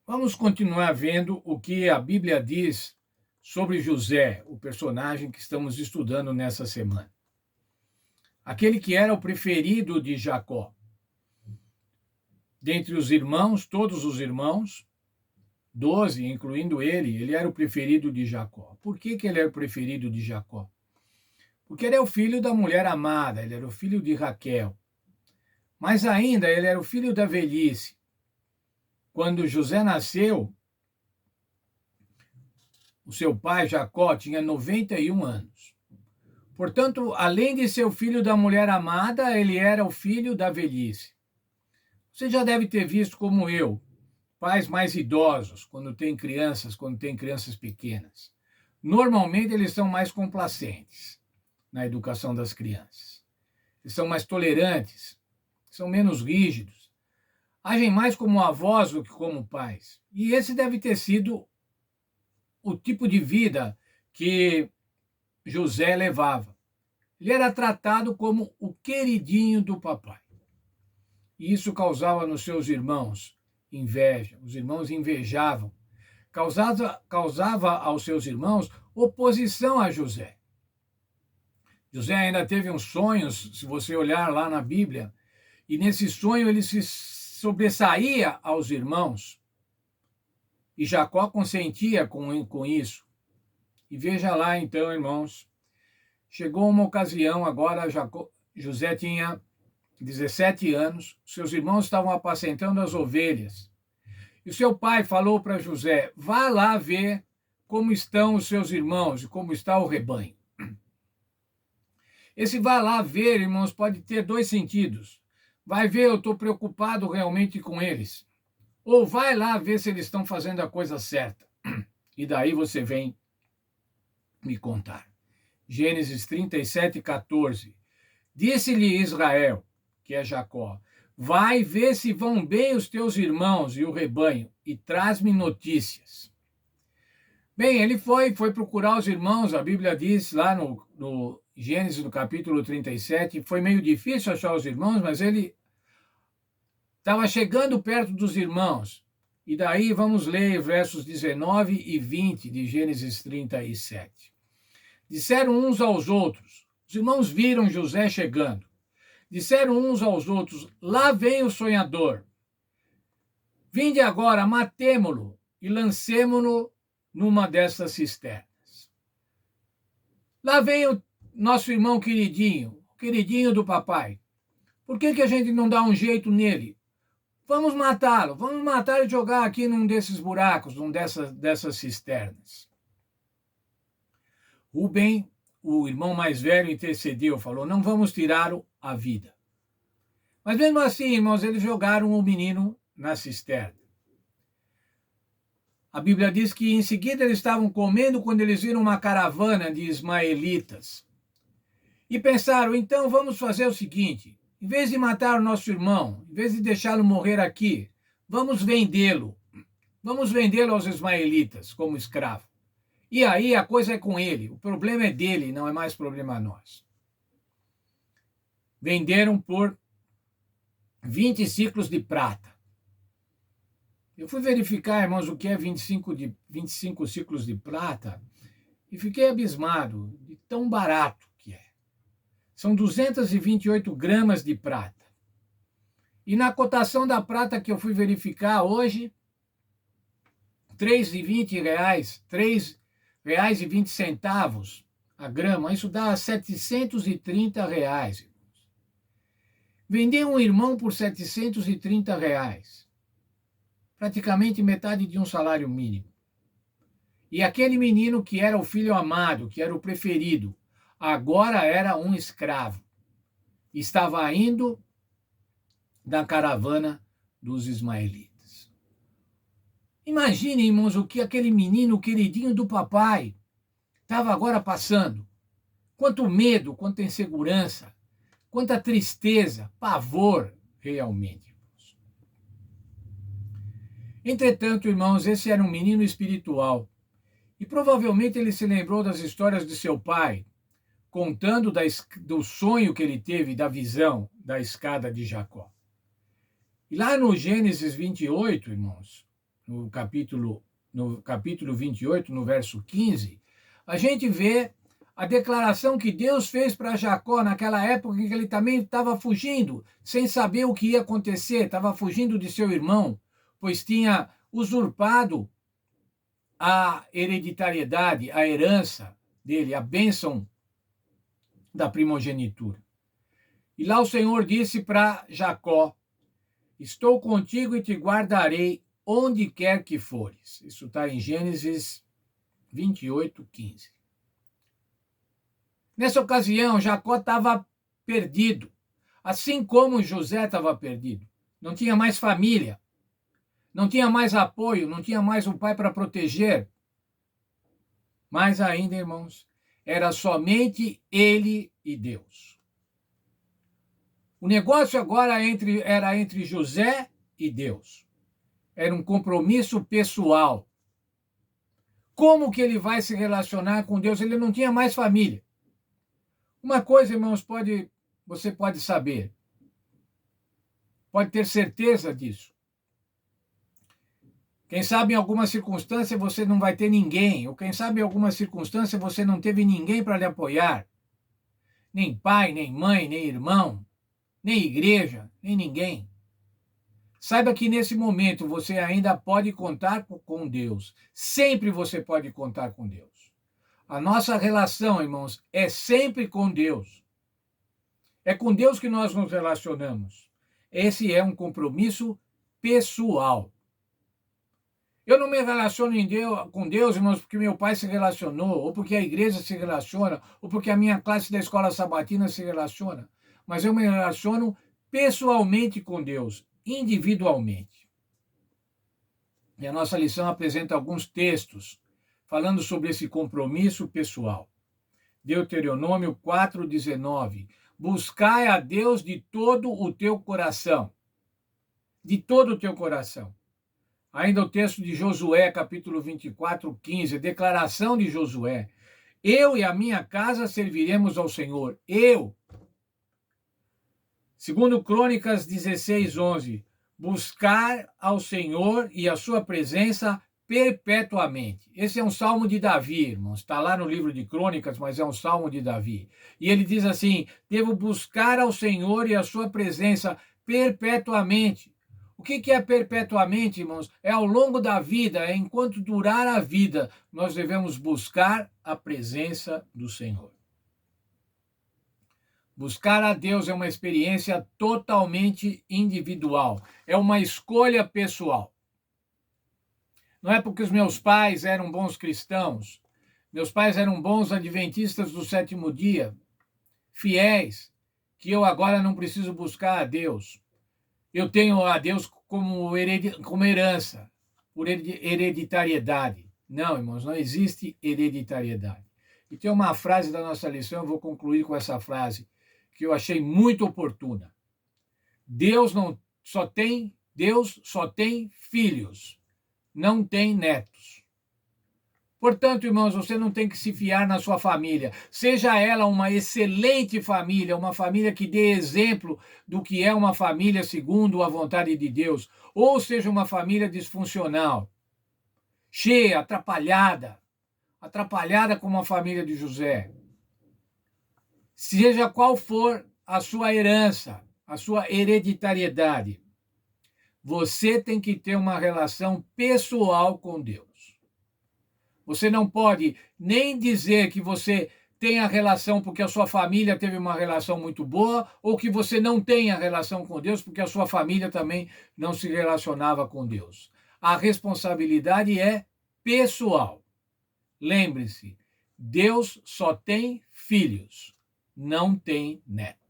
Vamos continuar vendo o que a Bíblia diz sobre José, o personagem que estamos estudando nessa semana. Aquele que era o preferido de Jacó. Dentre os irmãos, todos os irmãos, 12, incluindo ele era o preferido de Jacó. Por que ele era o preferido de Jacó? Porque ele é o filho da mulher amada, ele era o filho de Raquel. Mas ainda ele era o filho da velhice. Quando José nasceu, o seu pai, Jacó, tinha 91 anos. Portanto, além de ser o filho da mulher amada, ele era o filho da velhice. Você já deve ter visto, como eu, pais mais idosos, quando tem crianças pequenas. Normalmente, eles são mais complacentes na educação das crianças. Eles são mais tolerantes, são menos rígidos, agem mais como avós do que como pais. E esse deve ter sido o tipo de vida que José levava. Ele era tratado como o queridinho do papai. E isso causava nos seus irmãos inveja. Os irmãos invejavam. Causava aos seus irmãos oposição a José. José ainda teve uns sonhos, se você olhar lá na Bíblia, e nesse sonho ele se sobressaía aos irmãos. E Jacó consentia com isso. E veja lá então, irmãos, chegou uma ocasião, agora José tinha 17 anos, seus irmãos estavam apacentando as ovelhas. E o seu pai falou para José: vá lá ver como estão os seus irmãos e como está o rebanho. Esse vá lá ver, irmãos, pode ter dois sentidos. Vai ver, eu estou preocupado realmente com eles. Ou vai lá ver se eles estão fazendo a coisa certa. E daí você vem me contar. Gênesis 37, 14. Disse-lhe Israel, que é Jacó: vai ver se vão bem os teus irmãos e o rebanho, e traz-me notícias. Bem, ele foi procurar os irmãos, a Bíblia diz lá no Gênesis, no capítulo 37, foi meio difícil achar os irmãos, mas ele estava chegando perto dos irmãos. E daí vamos ler versos 19 e 20 de Gênesis 37. Disseram uns aos outros, os irmãos viram José chegando. Disseram uns aos outros: lá vem o sonhador. Vinde agora, matemo-lo e lancemo-lo numa dessas cisternas. Lá vem o nosso irmão queridinho, o queridinho do papai. Por que a gente não dá um jeito nele? Vamos matá-lo, vamos matar e jogar aqui num desses buracos, num dessas cisternas. Rubem, o irmão mais velho, intercedeu, falou: não vamos tirá-lo à vida. Mas mesmo assim, irmãos, eles jogaram o menino na cisterna. A Bíblia diz que em seguida eles estavam comendo quando eles viram uma caravana de ismaelitas. E pensaram: então vamos fazer o seguinte, em vez de matar o nosso irmão, em vez de deixá-lo morrer aqui, vamos vendê-lo. Vamos vendê-lo aos ismaelitas como escravo. E aí a coisa é com ele, o problema é dele, não é mais problema nosso. Venderam por 20 ciclos de prata. Eu fui verificar, irmãos, o que é 25 ciclos de prata e fiquei abismado de tão barato que é. São 228 gramas de prata. E na cotação da prata que eu fui verificar hoje, R$ 3,20, R$ 3,20 a grama, isso dá R$ 730. Vender um irmão por R$ 730. Praticamente metade de um salário mínimo. E aquele menino que era o filho amado, que era o preferido, agora era um escravo. Estava indo da caravana dos ismaelitas. Imaginem, irmãos, o que aquele menino queridinho do papai estava agora passando. Quanto medo, quanta insegurança, quanta tristeza, pavor, realmente. Entretanto, irmãos, esse era um menino espiritual. E provavelmente ele se lembrou das histórias de seu pai, contando do sonho que ele teve, da visão da escada de Jacó. E lá no Gênesis 28, irmãos, no capítulo 28, no verso 15, a gente vê a declaração que Deus fez para Jacó naquela época em que ele também estava fugindo, sem saber o que ia acontecer, estava fugindo de seu irmão, pois tinha usurpado a hereditariedade, a herança dele, a bênção da primogenitura. E lá o Senhor disse para Jacó: estou contigo e te guardarei onde quer que fores. Isso está em Gênesis 28, 15. Nessa ocasião, Jacó estava perdido, assim como José estava perdido. Não tinha mais família, não tinha mais apoio, não tinha mais um pai para proteger. Mas ainda, irmãos, era somente ele e Deus. O negócio agora era entre José e Deus. Era um compromisso pessoal. Como que ele vai se relacionar com Deus? Ele não tinha mais família. Uma coisa, irmãos, você pode saber, pode ter certeza disso. Quem sabe em alguma circunstância você não vai ter ninguém, ou quem sabe em alguma circunstância você não teve ninguém para lhe apoiar. Nem pai, nem mãe, nem irmão, nem igreja, nem ninguém. Saiba que nesse momento você ainda pode contar com Deus. Sempre você pode contar com Deus. A nossa relação, irmãos, é sempre com Deus. É com Deus que nós nos relacionamos. Esse é um compromisso pessoal. Eu não me relaciono com Deus, irmãos, porque meu pai se relacionou, ou porque a igreja se relaciona, ou porque a minha classe da escola sabatina se relaciona. Mas eu me relaciono pessoalmente com Deus, individualmente. E a nossa lição apresenta alguns textos falando sobre esse compromisso pessoal. Deuteronômio 4:19. Buscai a Deus de todo o teu coração. De todo o teu coração. Ainda o texto de Josué, capítulo 24, 15, declaração de Josué. Eu e a minha casa serviremos ao Senhor. Eu. Segundo Crônicas 16, 11. Buscar ao Senhor e a sua presença perpetuamente. Esse é um salmo de Davi, irmãos. Está lá no livro de Crônicas, mas é um salmo de Davi. E ele diz assim: devo buscar ao Senhor e a sua presença perpetuamente. O que é perpetuamente, irmãos? É ao longo da vida, é enquanto durar a vida, nós devemos buscar a presença do Senhor. Buscar a Deus é uma experiência totalmente individual, é uma escolha pessoal. Não é porque os meus pais eram bons cristãos, meus pais eram bons adventistas do sétimo dia, fiéis, que eu agora não preciso buscar a Deus. Eu tenho a Deus como herança, por hereditariedade. Não, irmãos, não existe hereditariedade. E tem uma frase da nossa lição, eu vou concluir com essa frase, que eu achei muito oportuna. Deus só tem filhos, não tem netos. Portanto, irmãos, você não tem que se fiar na sua família. Seja ela uma excelente família, uma família que dê exemplo do que é uma família segundo a vontade de Deus, ou seja uma família disfuncional, cheia, atrapalhada como a família de José. Seja qual for a sua herança, a sua hereditariedade, você tem que ter uma relação pessoal com Deus. Você não pode nem dizer que você tem a relação porque a sua família teve uma relação muito boa, ou que você não tem a relação com Deus porque a sua família também não se relacionava com Deus. A responsabilidade é pessoal. Lembre-se, Deus só tem filhos, não tem netos.